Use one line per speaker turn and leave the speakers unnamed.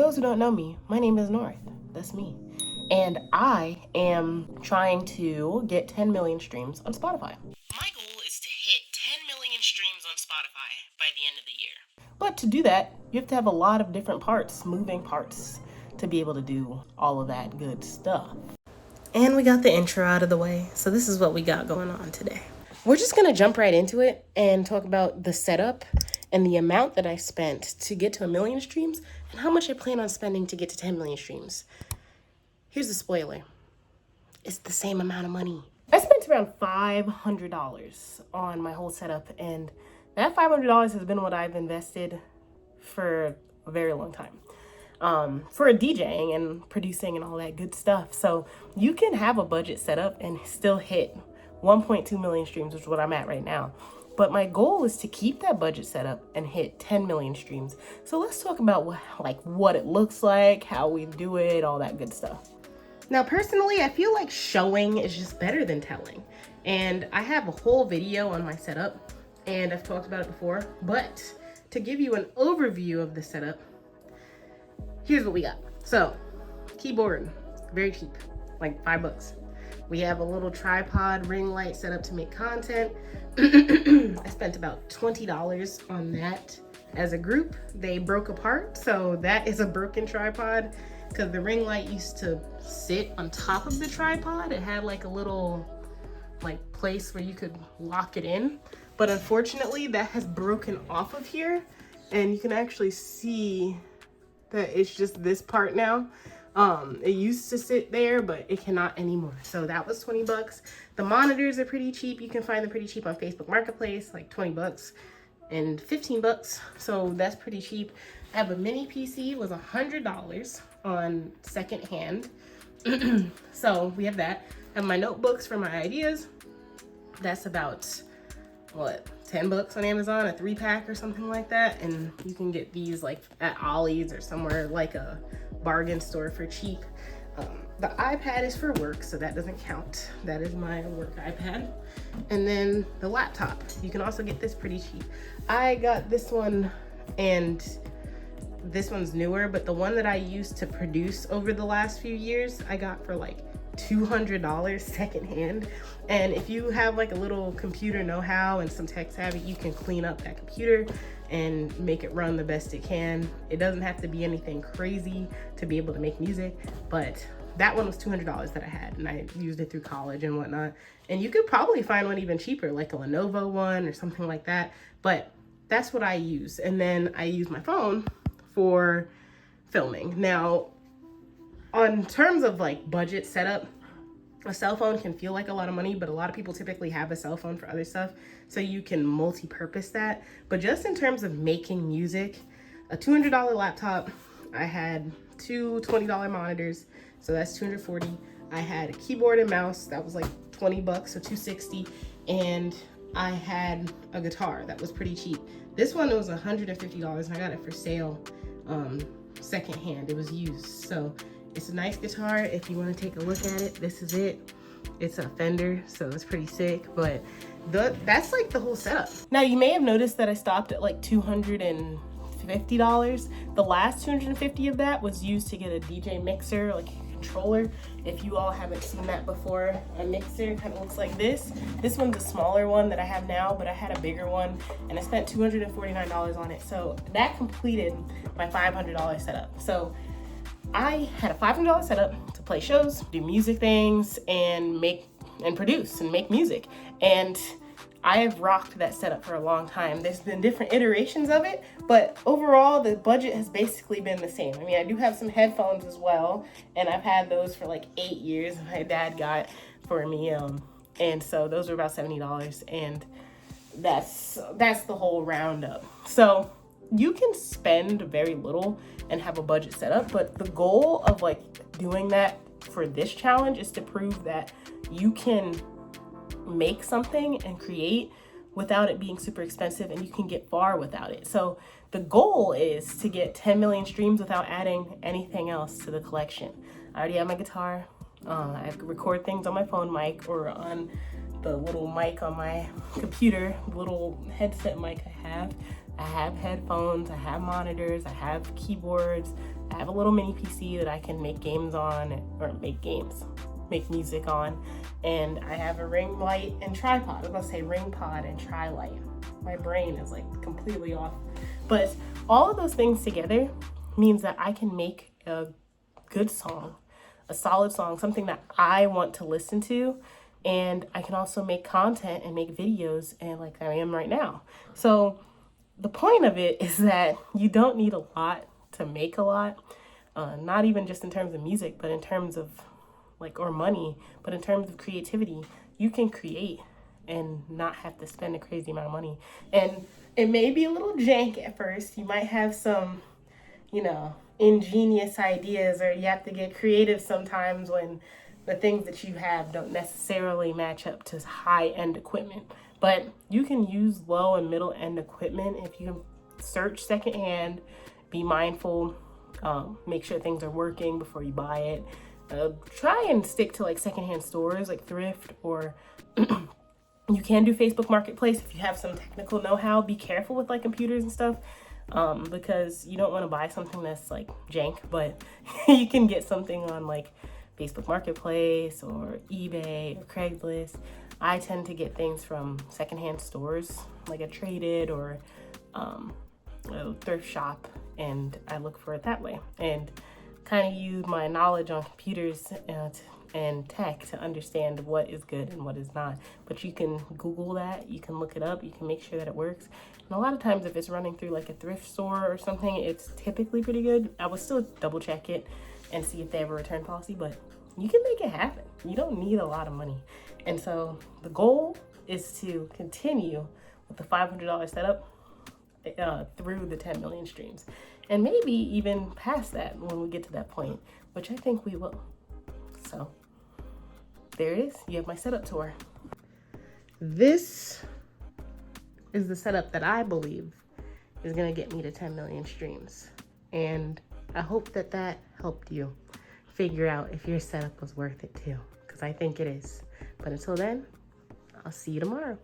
those who don't know me, my name is North. That's me. And I am trying to get 10 million streams on Spotify. My goal is to hit 10 million streams on Spotify by the end of the year. But to do that, you have to have a lot of different parts, moving parts, to be able to do all of that good stuff. And we got the intro out of the way, so this is what we got going on today. We're just gonna jump right into it and talk about the setup and the amount that I spent to get to 1 million streams and how much I plan on spending to get to 10 million streams. Here's the spoiler. It's the same amount of money. I spent around $500 on my whole setup, and that $500 has been what I've invested for a very long time. For DJing and producing and all that good stuff. So you can have a budget setup and still hit 1.2 million streams, which is what I'm at right now. But my goal is to keep that budget set up and hit 10 million streams. So let's talk about what it looks like, how we do it, all that good stuff. Now, personally, I feel like showing is just better than telling. And I have a whole video on my setup, and I've talked about it before. But to give you an overview of the setup, here's what we got. So, keyboard, very cheap, like $5. We have a little tripod ring light set up to make content. I spent about $20 on that as a group. They broke apart, so that is a broken tripod because the ring light used to sit on top of the tripod. It had like a little place where you could lock it in, but unfortunately that has broken off of here, and you can actually see that it's just this part now. It used to sit there, but it cannot anymore. So that was $20. The monitors are pretty cheap. You can find them pretty cheap on Facebook Marketplace, like $20 and $15. So that's pretty cheap. I have a mini PC, it was $100 on secondhand. So we have that. I have my notebooks for my ideas. That's about, $10 on Amazon, a 3-pack or something like that. And you can get these like at Ollie's or somewhere like a bargain store for cheap. The iPad is for work, so that doesn't count. That is my work iPad. And then the laptop, you can also get this pretty cheap. I got this one, and this one's newer, but the one that I used to produce over the last few years, I got for like $200 secondhand. And if you have like a little computer know-how and some tech savvy, you can clean up that computer and make it run the best it can. It doesn't have to be anything crazy to be able to make music, but that one was $200 that I had, and I used it through college and whatnot. And you could probably find one even cheaper, like a Lenovo one or something like that, but that's what I use. And then I use my phone for filming. Now, on terms of like budget setup, a cell phone can feel like a lot of money, but a lot of people typically have a cell phone for other stuff, so you can multi-purpose that. But just in terms of making music, a $200 laptop, I had two $20 monitors, so that's $240. I had a keyboard and mouse, that was like $20, so $260, and I had a guitar that was pretty cheap. This one was $150, and I got it for sale, secondhand. It was used, so it's a nice guitar. If you want to take a look at it, this is it. It's a Fender, so it's pretty sick, but that's like the whole setup. Now, you may have noticed that I stopped at like $250. The last $250 of that was used to get a DJ mixer, like a controller. If you all haven't seen that before, a mixer kind of looks like this. This one's a smaller one that I have now, but I had a bigger one, and I spent $249 on it. So that completed my $500 setup. So I had a $500 setup to play shows, do music things, and produce and make music. And I have rocked that setup for a long time. There's been different iterations of it, but overall the budget has basically been the same. I mean, I do have some headphones as well, and I've had those for like 8 years. My dad got for me, and so those were about $70, and that's the whole roundup. So you can spend very little and have a budget set up, but the goal of like doing that for this challenge is to prove that you can make something and create without it being super expensive, and you can get far without it. So the goal is to get 10 million streams without adding anything else to the collection. I already have my guitar. I record things on my phone mic or on the little mic on my computer, little headset mic I have. I have headphones, I have monitors, I have keyboards, I have a little mini PC that I can make games on, or make music on. And I have a ring light and tripod. I was gonna say ring pod and tri light. My brain is like completely off. But all of those things together means that I can make a good song, a solid song, something that I want to listen to. And I can also make content and make videos, and like I am right now. So the point of it is that you don't need a lot to make a lot, not even just in terms of music, but in terms of or money, but in terms of creativity. You can create and not have to spend a crazy amount of money. And it may be a little jank at first. You might have some, ingenious ideas, or you have to get creative sometimes when the things that you have don't necessarily match up to high-end equipment. But you can use low and middle-end equipment if you search secondhand, be mindful, make sure things are working before you buy it. Try and stick to secondhand stores like thrift, or you can do Facebook Marketplace if you have some technical know-how. Be careful with computers and stuff, because you don't want to buy something that's jank, but you can get something on Facebook Marketplace or eBay or Craigslist. I tend to get things from secondhand stores like a Traded or a thrift shop, and I look for it that way, and kind of use my knowledge on computers and tech to understand what is good and what is not. But you can Google that, you can look it up, you can make sure that it works. And a lot of times if it's running through a thrift store or something, it's typically pretty good. I would still double check it and see if they have a return policy, but you can make it happen. You don't need a lot of money. And so the goal is to continue with the $500 setup through the 10 million streams, and maybe even past that when we get to that point, which I think we will. So there it is. You have my setup tour. This is the setup that I believe is going to get me to 10 million streams. And I hope that that helped you figure out if your setup was worth it too, because I think it is. But until then, I'll see you tomorrow.